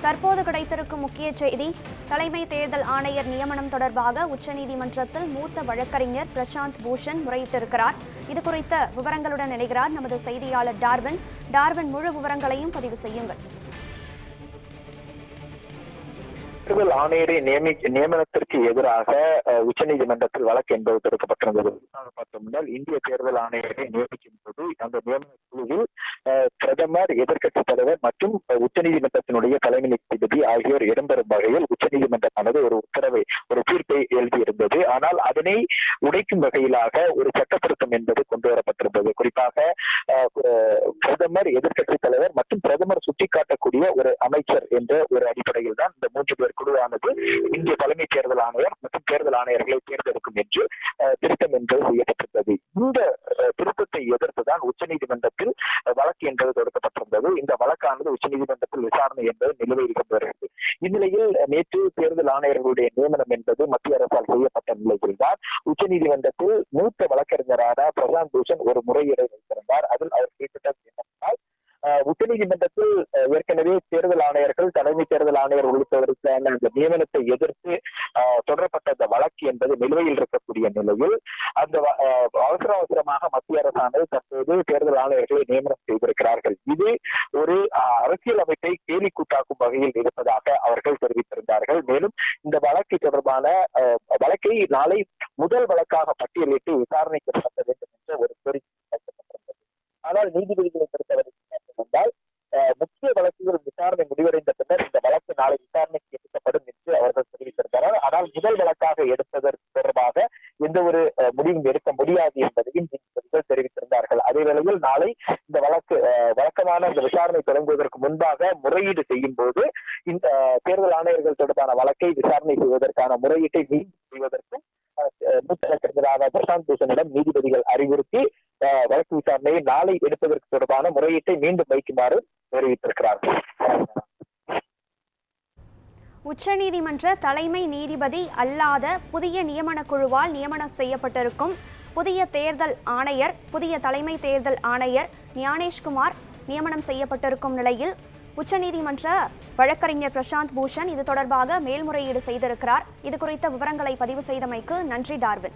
தற்போது கிடைத்திருக்கும் முக்கிய செய்தி, தலைமை தேர்தல் ஆணையர் நியமனம் தொடர்பாக உச்சநீதிமன்றத்தில் மூத்த வழக்கறிஞர் பிரசாந்த் பூஷன் முறையிட்டிருக்கிறார். இது குறித்த விவரங்களுடன் இணைகிறார் நமது செய்தியாளர் டார்வின். முழு விவரங்களையும் பதிவு செய்யுங்கள். தேர்தல் ஆணையரை நியமனத்திற்கு எதிராக உச்சநீதிமன்றத்தில் வழக்கு என்பது தொடுக்கப்பட்டிருந்தது. முன்னால் இந்திய தேர்தல் ஆணையரை நியமிக்கும் போது அந்த நியமன குழுவில் பிரதமர், எதிர்க்கட்சித் தலைவர் மற்றும் உச்சநீதிமன்றத்தினுடைய தலைமை நீதிபதி ஆகியோர் இடம்பெறும் வகையில் உச்சநீதிமன்றமானது ஒரு தீர்ப்பை எழுதியிருந்தது. ஆனால் அதனை உடைக்கும் வகையிலாக ஒரு சட்டத்திருத்தம் என்பது கொண்டு வரப்பட்டிருந்தது. குறிப்பாக பிரதமர், எதிர்க்கட்சித் தலைவர் மற்றும் பிரதமர் சுட்டிக்காட்டக்கூடிய ஒரு அமைச்சர் என்ற ஒரு அடிப்படையில் தான் இந்த 3 பேர் குழுவானது இந்திய தலைமை தேர்தல் ஆணையர் மற்றும் தேர்தல் ஆணையர்களை தேர்ந்தெடுக்கும் என்று திருத்தம் என்பது செய்யப்பட்டிருந்தது. இந்த திருத்தத்தை எதிர்த்துதான் உச்சநீதிமன்றத்தில் வழக்கு என்பது தொடுக்கப்பட்டிருந்தது. இந்த வழக்கானது உச்சநீதிமன்றத்தில் விசாரணை என்பது நிலுவையில் இருந்து வருகிறது. இந்நிலையில் நேற்று தேர்தல் ஆணையர்களுடைய நியமனம் என்பது மத்திய அரசால் செய்யப்பட்ட நிலையில்தான் உச்சநீதிமன்றத்தில் மூத்த வழக்கறிஞரான பிரசாந்த் பூஷன் ஒரு முறையீடை வைத்திருந்தார். அதில் அவர் கேட்டது என்னவென்றால், உச்சநீதிமன்றத்தில் ஏற்கனவே தேர்தல் ஆணையர்கள், தலைமை தேர்தல் ஆணையர் உள்ளிட்டவருக்கான அந்த நியமனத்தை எதிர்த்து தொடரப்பட்ட அந்த வழக்கு என்பது நிலுவையில் இருக்கக்கூடிய நிலையில் அந்த அவசரமாக மத்திய அரசானது தற்போது தேர்தல் ஆணையர்களை நியமனம் செய்திருக்கிறார்கள். இது ஒரு அரசியல் அமைப்பை கேலி கூட்டாக்கும் வகையில் இருப்பதாக அவர்கள் தெரிவித்திருந்தார்கள். மேலும் இந்த வழக்கு தொடர்பான வழக்கை நாளை முதல் வழக்காக பட்டியலிட்டு விசாரணைக்கு நடத்த வேண்டும் என்ற ஒரு கோரிக்கை வைக்கப்பட்டிருந்தது. ஆனால் நீதிபதிகளை பொறுத்தவரை வந்தால் முக்கிய வழக்குகள் விசாரணை முடிவடைந்த பின்னர் இந்த வழக்கு நாளை விசாரணைக்கு எடுக்கப்படும் என்று அவர்கள் தெரிவித்திருக்கிறார். ஆனால் முதல் வழக்காக எடுப்பதற்கு தொடர்பாக எந்த ஒரு முடிவும் எடுக்க முடியாது என்பதையும் நீதிபதிகள் தெரிவித்திருந்தார்கள். அதே வேளையில் நாளை இந்த வழக்கமான இந்த விசாரணை தொடங்குவதற்கு முன்பாக முறையீடு செய்யும் போது இந்த தேர்தல் ஆணையர்கள் தொடர்பான வழக்கை விசாரணை செய்வதற்கான முறையீட்டை மீண்டும் செய்வதற்கும் மூத்த வழக்கறிஞரான பிரசாந்த் பூஷனிடம் நீதிபதிகள் அறிவுறுத்தி வழக்கு விசாரணையை நாளை எடுப்பதற்கு தொடர்பான முறையீட்டை மீண்டும் வைக்குமாறு தெரிவித்திருக்கிறார்கள். உச்சநீதிமன்ற தலைமை நீதிபதி அல்லாத புதிய நியமன குழுவால் நியமனம் செய்யப்பட்டிருக்கும் புதிய தலைமை தேர்தல் ஆணையர் ஞானேஷ்குமார் நியமனம் செய்யப்பட்டிருக்கும் நிலையில் உச்சநீதிமன்ற வழக்கறிஞர் பிரசாந்த் பூஷன் இது தொடர்பாக மேல்முறையீடு செய்திருக்கிறார். இது குறித்த விவரங்களை பதிவு செய்தமைக்கு நன்றி டார்வின்.